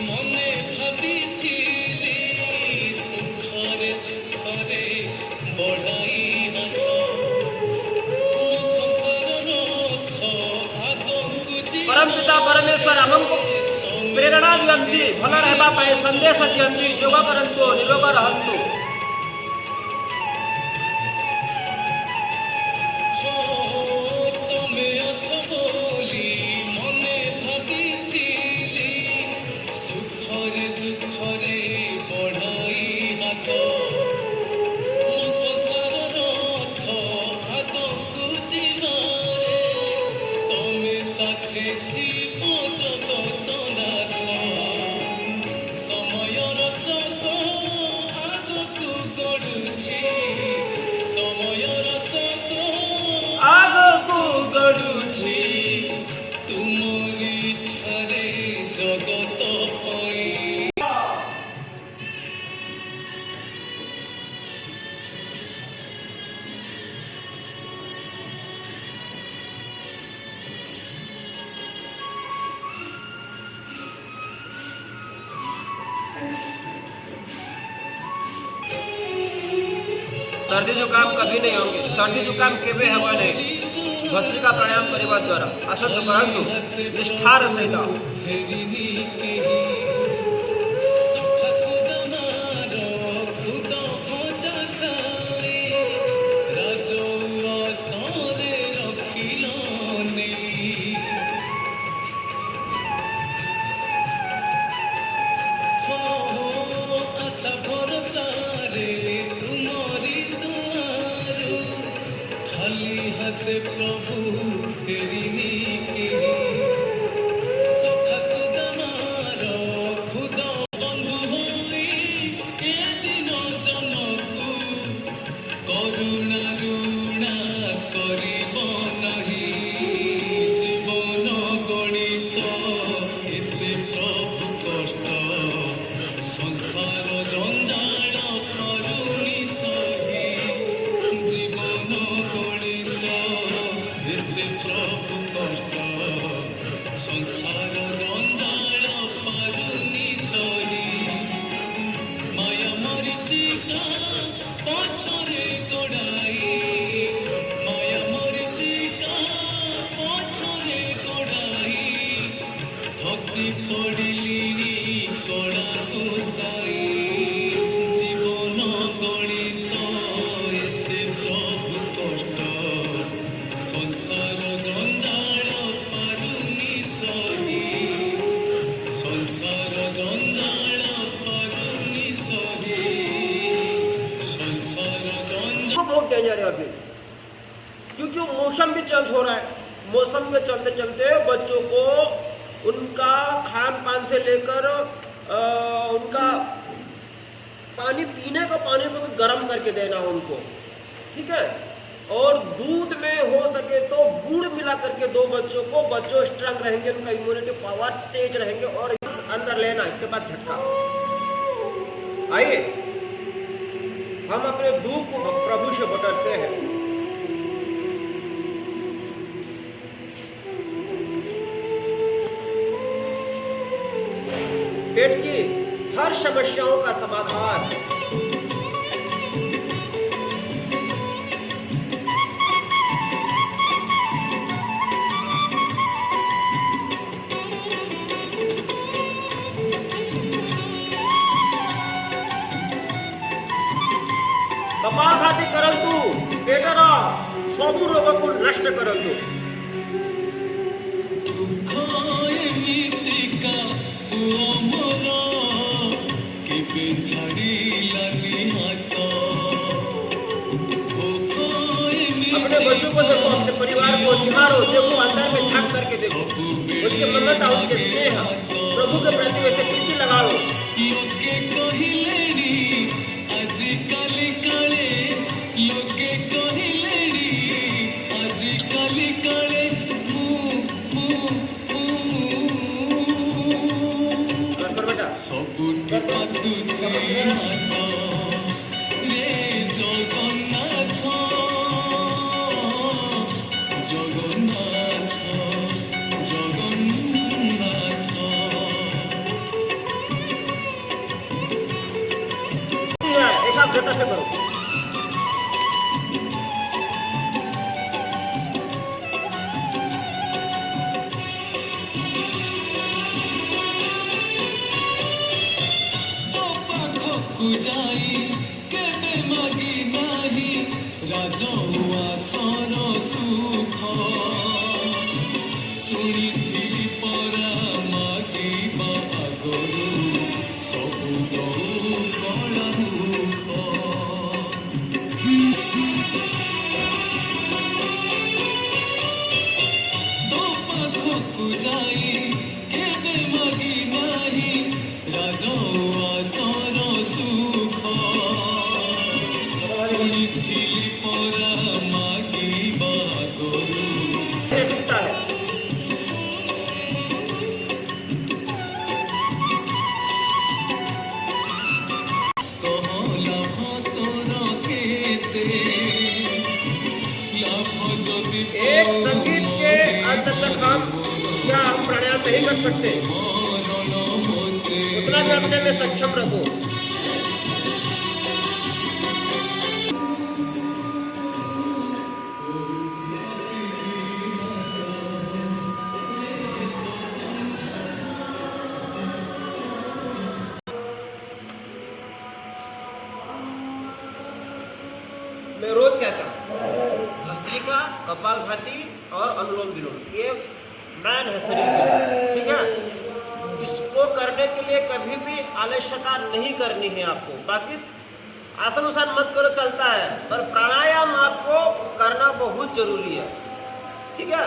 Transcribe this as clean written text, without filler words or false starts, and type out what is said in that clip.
ମନେ ଭାବିଥିଲି ସୁଖରେ ଦୁଃଖରେ ବଢ଼ାଇ ହାତ परम पिता परमेश्वर हमको प्रेरणा दियंती भल रहबा पाए संदेश दियंती योग करंतु निरोग रहंतु। ତମେ ଅଛ ବୋଲି ମନେ ଭାବିଥିଲି ସୁଖରେ ଦୁଃଖରେ ବଢ଼ାଇ ହାତ ମୋ ସଂସାରର ରଥ ଆଗକୁ ଯିବାରେ ତମେ ସାଥେ ଥିବ ଜଗତନାଥ ସମୟର ଚକ ଆଗକୁ ଗଡ଼ୁଛି ସମୟର ଚକ आगକୁ ଗଡୁଛି ତୁମରି ଇଚ୍ଛାରେ ଜଗତ ପାଇଁ सर्दी जुकाम कभी नहीं होंगे। सर्दी जुकाम केवे हेबा नहीं भस्त्रिका प्राणायाम करने द्वारा आसत करंतु निष्ठार सहित। ଫେରିନି କେହି ସଖାସୁଦାମାର ଖୁଦ ଭଜା ଖାଇ ରାଜଉଆସରେ ରଖିଲ ନେଇ ଆଶା ଭରସାରେ ତୁମରି ଦୁଆରୁ ଖାଲି ହାତେ ପ୍ରଭୁ ଫେରିନି କେହି ସଖାସୁଦାମାର ଖୁଦ ବନ୍ଧୁ ହୋଇ ଏ ଦିନ ଜନକୁ କରୁଣା ଋଣା କରିବ ନାହିଁ ଜୀବନ ଗଣିତ ଏତେ ପ୍ରଭୁ କଷ୍ଟ ସଂସାର ଜଞ୍ଜାଳ କରୁଣି ସହି ଜୀବନ ଗଣିତ ଏତେ ପ୍ରଭୁ କଷ୍ଟ ସଂସାର ଜଞ୍ଜାଳ ପାରୁନି ସହି ମାୟା ମରିଚିକା ପଛରେ ଗୋଡ଼ାଇ ମାୟା ମରିଚିକା ପଛରେ ଗୋଡ଼ାଇ ଥକି ପଡ଼ିଲିଣି କଳାକୁ ସାଇ ଜୀବନ ଗଣିତ ଏତେ ପ୍ରଭୁ କଷ୍ଟ ସଂସାର ଜଞ୍ଜାଳ ପାରୁନି ସହି ସଂସାର ଜଞ୍ଜାଳ ପାରୁନି ସହି ସଂସାର ଜଞ୍ଜାଳ वो बहुत डेंजर है अभी क्योंकि मौसम भी चेंज हो रहा है। मौसम के चलते चलते बच्चों को उनका खान पान से लेकर उनका पानी पीने का पानी को भी गर्म करके देना उनको, ठीक है। और दूध में हो सके तो गुड़ मिला करके दो बच्चों को, बच्चों स्ट्रांग रहेंगे, उनका इम्यूनिटी पावर तेज रहेंगे। और अंदर लेना, इसके बाद झटका। आइए हम अपने दूध को प्रभु से बदलते हैं। पेट की हर समस्याओं का समाधान कपालभाति करंतु पेटर सबु रोग को नष्ट करंतु। ଏମିତିକା ପୁଅ ମୋର କେବେ ଛାଡ଼ିଲାନି ହାତ अपने बच्चों को देखो, अपने परिवार को निहारो, देखो अंदर में झांक करके देखो, उनके ममता, उनके स्नेह, प्रभु के प्रति वैसे प्रीति लगाओ। ଲୋକେ କହିଲେଣି ଆଜିକାଲି କାଳେ ଲୋକେ କହିଲେଣି ଆଜିକାଲି କାଳେ ସବୁଠି ପାଦୁଛି ହାତ ରେ ଜଗନ୍ନାଥ ଜଗନ୍ନାଥ ଜଗନ୍ନାଥ ପାଖକୁ ଯାଇ କେବେ ମାଗି ନାହିଁ ରାଜଉଆସର ସୁଖ ଶୁଣିଥିଲି ପରା ମାଗିବା ଆଗରୁ ସବୁ ଦଉ କଳା ମୁଖ ତୋ ପାଖକୁ ଯାଇ କେବେ ମାଗି ନାହିଁ ରାଜଉଆସର ସୁଖ ଶୁଣିଥିଲି ପରା ମାଗିବା ଆଗରୁ ये दिखता है। कह लाभ तोर केते लाभ जदि एक संगीत के अंत तक हम क्या हम प्राणायाम नहीं कर सकते, मरण मोते उतना भी अपने में सक्षम रखो। मैं रोज कहता हूँ भस्त्रिका, कपालभाति और अनुलोम विलोम ये मैन है शरीर के, ठीक है। इसको करने के लिए कभी भी आलस्यता नहीं करनी है आपको। बाकी आसन उसान मत करो, चलता है, पर प्राणायाम आपको करना बहुत जरूरी है, ठीक है।